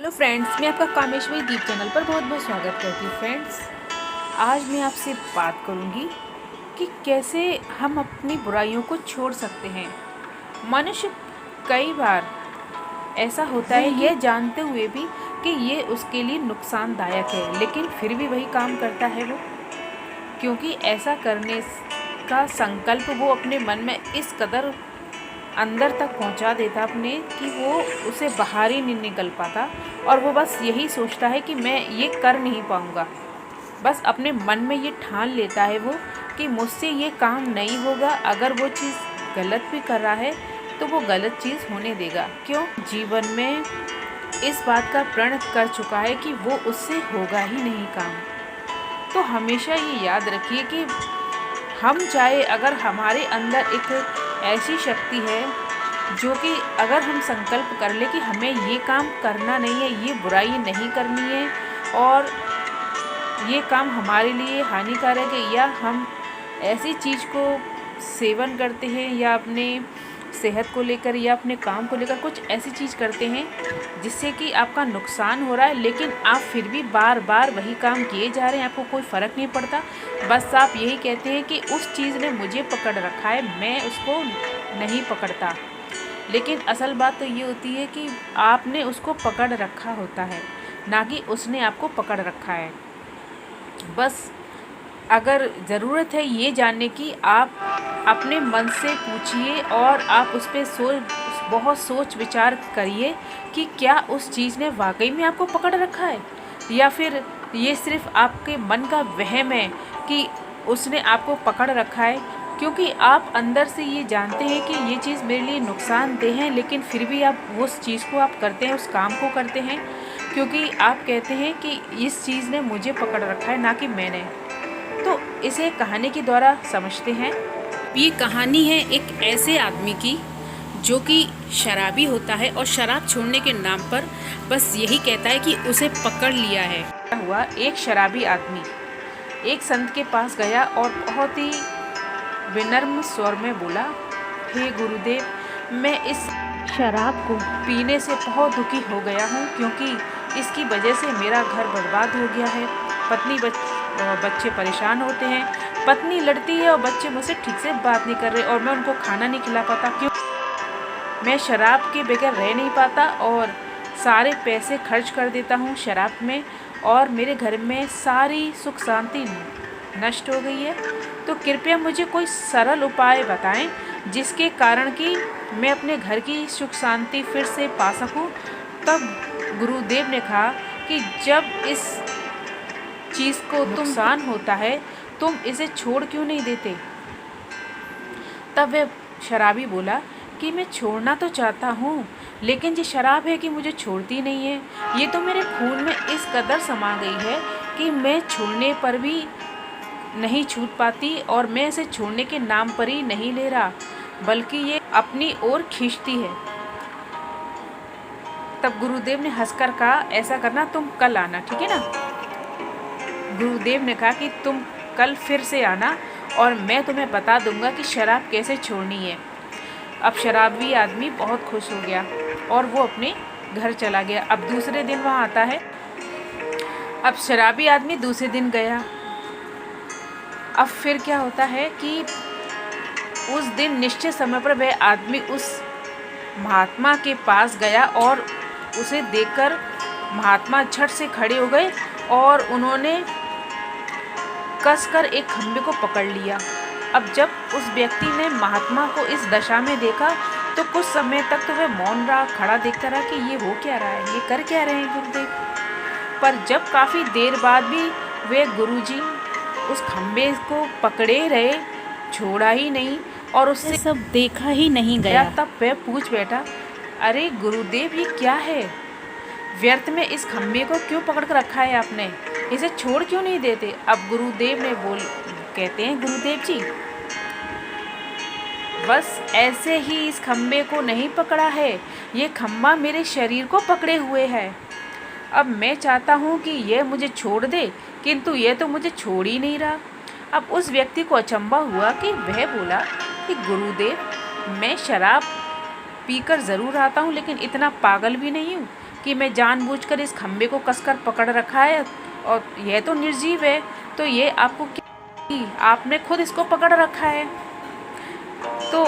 Hello friends, मैं आपका कामेश्वरी दीप channel पर बहुत बहुत स्वागत करती हूँ। फ्रेंड्स, आज मैं आपसे बात करूँगी कि कैसे हम अपनी बुराइयों को छोड़ सकते हैं। मनुष्य कई बार ऐसा होता है यह जानते हुए भी कि ये उसके लिए नुकसानदायक है, लेकिन फिर भी वही काम करता है वो, क्योंकि ऐसा करने का संकल्प वो अपने मन में इस कदर अंदर तक पहुंचा देता अपने कि वो उसे बाहर ही नहीं निकल पाता, और वो बस यही सोचता है कि मैं ये कर नहीं पाऊँगा। बस अपने मन में ये ठान लेता है वो कि मुझसे ये काम नहीं होगा। अगर वो चीज़ गलत भी कर रहा है तो वो गलत चीज़ होने देगा। क्यों? जीवन में इस बात का प्रण कर चुका है कि वो उससे होगा ही नहीं काम। तो हमेशा ये याद रखिए कि हम चाहे, अगर हमारे अंदर एक ऐसी शक्ति है जो कि अगर हम संकल्प कर ले कि हमें ये काम करना नहीं है, ये बुराई नहीं करनी है, और ये काम हमारे लिए हानिकारक है, या हम ऐसी चीज़ को सेवन करते हैं, या अपने सेहत को लेकर या अपने काम को लेकर कुछ ऐसी चीज़ करते हैं जिससे कि आपका नुकसान हो रहा है, लेकिन आप फिर भी बार बार वही काम किए जा रहे हैं, आपको कोई फ़र्क नहीं पड़ता। बस आप यही कहते हैं कि उस चीज़ ने मुझे पकड़ रखा है, मैं उसको नहीं पकड़ता। लेकिन असल बात तो ये होती है कि आपने उसको पकड़ रखा होता है, ना कि उसने आपको पकड़ रखा है। बस अगर ज़रूरत है ये जानने की, आप अपने मन से पूछिए और आप उस पर बहुत सोच विचार करिए कि क्या उस चीज़ ने वाकई में आपको पकड़ रखा है, या फिर ये सिर्फ़ आपके मन का वहम है कि उसने आपको पकड़ रखा है। क्योंकि आप अंदर से ये जानते हैं कि ये चीज़ मेरे लिए नुकसानदेह है, लेकिन फिर भी आप उस चीज़ को आप करते हैं, उस काम को करते हैं, क्योंकि आप कहते हैं कि इस चीज़ ने मुझे पकड़ रखा है, ना कि मैंने। तो इसे कहानी के द्वारा समझते हैं। ये कहानी है एक ऐसे आदमी की जो कि शराबी होता है, और शराब छोड़ने के नाम पर बस यही कहता है कि उसे पकड़ लिया है। क्या हुआ, एक शराबी आदमी एक संत के पास गया और बहुत ही विनम्र स्वर में बोला, हे गुरुदेव, मैं इस शराब को पीने से बहुत दुखी हो गया हूँ, क्योंकि इसकी वजह से मेरा घर बर्बाद हो गया है। पत्नी बच्चे परेशान होते हैं, पत्नी लड़ती है और बच्चे मुझसे ठीक से बात नहीं कर रहे, और मैं उनको खाना नहीं खिला पाता। क्यों? मैं शराब के बगैर रह नहीं पाता और सारे पैसे खर्च कर देता हूँ शराब में, और मेरे घर में सारी सुख शांति नष्ट हो गई है। तो कृपया मुझे कोई सरल उपाय बताएं जिसके कारण कि मैं अपने घर की सुख शांति फिर से पा सकूं। तब गुरुदेव ने कहा कि जब इस चीज़ को नुकसान होता है, तुम इसे छोड़ क्यों नहीं देते? तब वह शराबी बोला कि मैं छोड़ना तो चाहता हूँ, लेकिन ये शराब है कि मुझे छोड़ती नहीं है। ये तो मेरे खून में इस कदर समा गई है कि मैं छोड़ने पर भी नहीं छूट पाती, और मैं इसे छोड़ने के नाम पर ही नहीं ले रहा, बल्कि ये अपनी ओर खींचती है। तब गुरुदेव ने हंसकर कहा, ऐसा करना, तुम कल आना, ठीक है ना? गुरुदेव ने कहा कि तुम कल फिर से आना और मैं तुम्हें बता दूंगा कि शराब कैसे छोड़नी है। अब शराबी आदमी बहुत खुश हो गया और वो अपने घर चला गया। अब दूसरे दिन वहाँ आता है। अब शराबी आदमी दूसरे दिन गया। अब फिर क्या होता है कि उस दिन निश्चित समय पर वह आदमी उस महात्मा के पास गया, और उसे देखकर महात्मा झट से खड़े हो गए और उन्होंने कसकर एक खंबे को पकड़ लिया। अब जब उस व्यक्ति ने महात्मा को इस दशा में देखा तो कुछ समय तक तो वह मौन रहा, खड़ा देखता रहा कि ये हो क्या रहा है, ये कर क्या रहे हैं गुरुदेव। पर जब काफ़ी देर बाद भी वे गुरुजी उस खंबे को पकड़े रहे, छोड़ा ही नहीं और उससे सब देखा ही नहीं गया, तब वह पूछ बैठा, अरे गुरुदेव, ये क्या है? व्यर्थ में इस खंबे को क्यों पकड़ कर रखा है आपने? इसे छोड़ क्यों नहीं देते? अब गुरुदेव ने कहते हैं, गुरुदेव जी, बस ऐसे ही इस खंबे को नहीं पकड़ा है, ये खंबा मेरे शरीर को पकड़े हुए है। अब मैं चाहता हूँ कि यह मुझे छोड़ दे, किंतु यह तो मुझे छोड़ ही नहीं रहा। अब उस व्यक्ति को अचंभा हुआ कि वह बोला कि गुरुदेव, मैं शराब पीकर ज़रूर आता हूँ, लेकिन इतना पागल भी नहीं हूँ कि मैं जानबूझकर इस खंबे को कसकर पकड़ रखा है और यह तो निर्जीव है, तो ये आपको क्या, आपने खुद इसको पकड़ रखा है। तो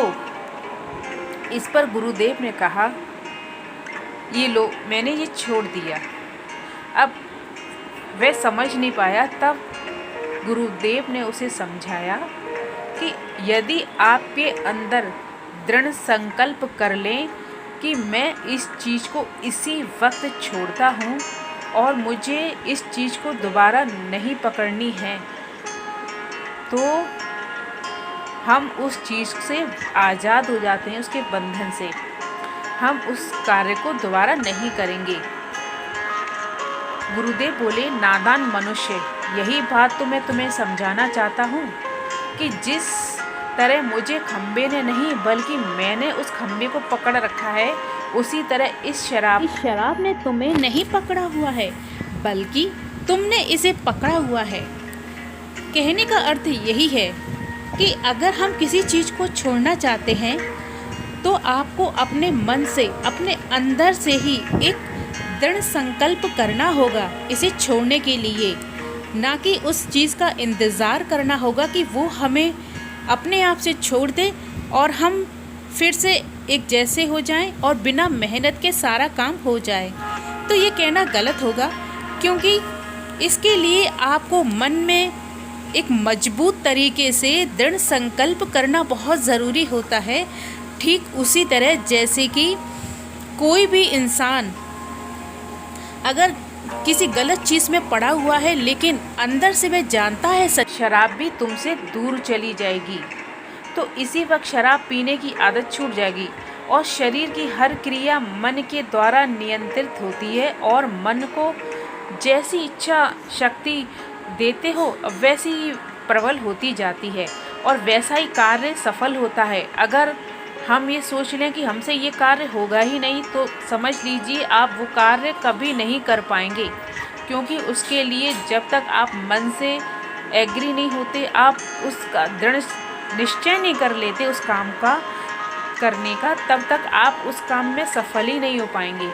इस पर गुरुदेव ने कहा, ये लो, मैंने ये छोड़ दिया। अब वह समझ नहीं पाया। तब गुरुदेव ने उसे समझाया कि यदि आप ये अंदर दृढ़ संकल्प कर लें कि मैं इस चीज़ को इसी वक्त छोड़ता हूँ और मुझे इस चीज़ को दोबारा नहीं पकड़नी है, तो हम उस चीज़ से आज़ाद हो जाते हैं, उसके बंधन से। हम उस कार्य को दोबारा नहीं करेंगे। गुरुदेव बोले, नादान मनुष्य, यही बात तो मैं तुम्हें समझाना चाहता हूँ कि जिस तरह मुझे खंबे ने नहीं बल्कि मैंने उस खंबे को पकड़ रखा है, उसी तरह इस शराब ने तुम्हें नहीं पकड़ा हुआ है बल्कि तुमने इसे पकड़ा हुआ है। कहने का अर्थ यही है कि अगर हम किसी चीज़ को छोड़ना चाहते हैं तो आपको अपने मन से, अपने अंदर से ही एक दृढ़ संकल्प करना होगा इसे छोड़ने के लिए, ना कि उस चीज़ का इंतज़ार करना होगा कि वो हमें अपने आप से छोड़ दे और हम फिर से एक जैसे हो जाएं और बिना मेहनत के सारा काम हो जाए। तो ये कहना गलत होगा, क्योंकि इसके लिए आपको मन में एक मजबूत तरीके से दृढ़ संकल्प करना बहुत ज़रूरी होता है। ठीक उसी तरह जैसे कि कोई भी इंसान अगर किसी गलत चीज़ में पड़ा हुआ है लेकिन अंदर से वह जानता है शराब भी तुमसे दूर चली जाएगी, तो इसी वक्त शराब पीने की आदत छूट जाएगी और शरीर की हर क्रिया मन के द्वारा नियंत्रित होती है और मन को जैसी इच्छा शक्ति देते हो वैसी ही प्रबल होती जाती है और वैसा ही कार्य सफल होता है। अगर हम ये सोच लें कि हमसे ये कार्य होगा ही नहीं, तो समझ लीजिए आप वो कार्य कभी नहीं कर पाएंगे, क्योंकि उसके लिए जब तक आप मन से एग्री नहीं होते, आप उसका दृढ़ निश्चय नहीं कर लेते उस काम का करने का, तब तक आप उस काम में सफल ही नहीं हो पाएंगे।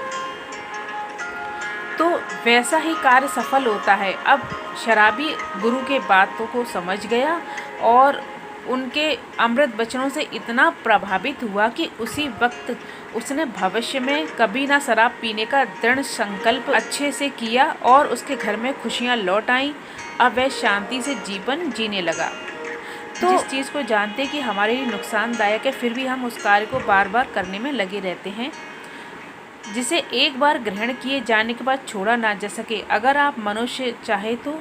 तो वैसा ही कार्य सफल होता है। अब शराबी गुरु के बातों को समझ गया और उनके अमृत वचनों से इतना प्रभावित हुआ कि उसी वक्त उसने भविष्य में कभी ना शराब पीने का दृढ़ संकल्प अच्छे से किया और उसके घर में खुशियाँ लौट आईं। अब वह शांति से जीवन जीने लगा। तो जिस चीज़ को जानते कि हमारे लिए नुकसानदायक है, फिर भी हम उस कार्य को बार बार करने में लगे रहते हैं, जिसे एक बार ग्रहण किए जाने के बाद छोड़ा ना जा सके। अगर आप मनुष्य चाहे तो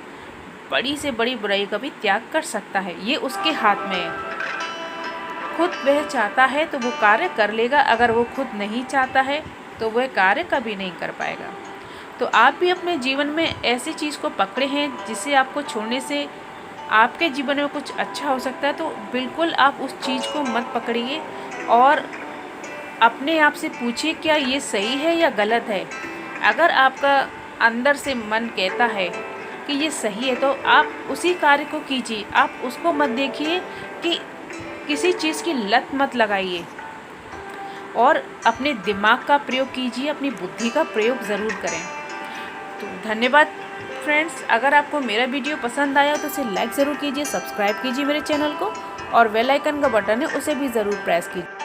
बड़ी से बड़ी बुराई का भी त्याग कर सकता है, ये उसके हाथ में है। खुद वह चाहता है तो वो कार्य कर लेगा, अगर वो खुद नहीं चाहता है तो वह कार्य कभी नहीं कर पाएगा। तो आप भी अपने जीवन में ऐसी चीज़ को पकड़े हैं जिसे आपको छोड़ने से आपके जीवन में कुछ अच्छा हो सकता है, तो बिल्कुल आप उस चीज़ को मत पकड़िए और अपने आप से पूछिए क्या ये सही है या गलत है। अगर आपका अंदर से मन कहता है कि ये सही है तो आप उसी कार्य को कीजिए। आप उसको मत देखिए कि किसी चीज़ की लत मत लगाइए और अपने दिमाग का प्रयोग कीजिए, अपनी बुद्धि का प्रयोग ज़रूर करें। तो धन्यवाद फ्रेंड्स। अगर आपको मेरा वीडियो पसंद आया तो इसे लाइक ज़रूर कीजिए, सब्सक्राइब कीजिए मेरे चैनल को और बेल आइकन का बटन है उसे भी ज़रूर प्रेस कीजिए।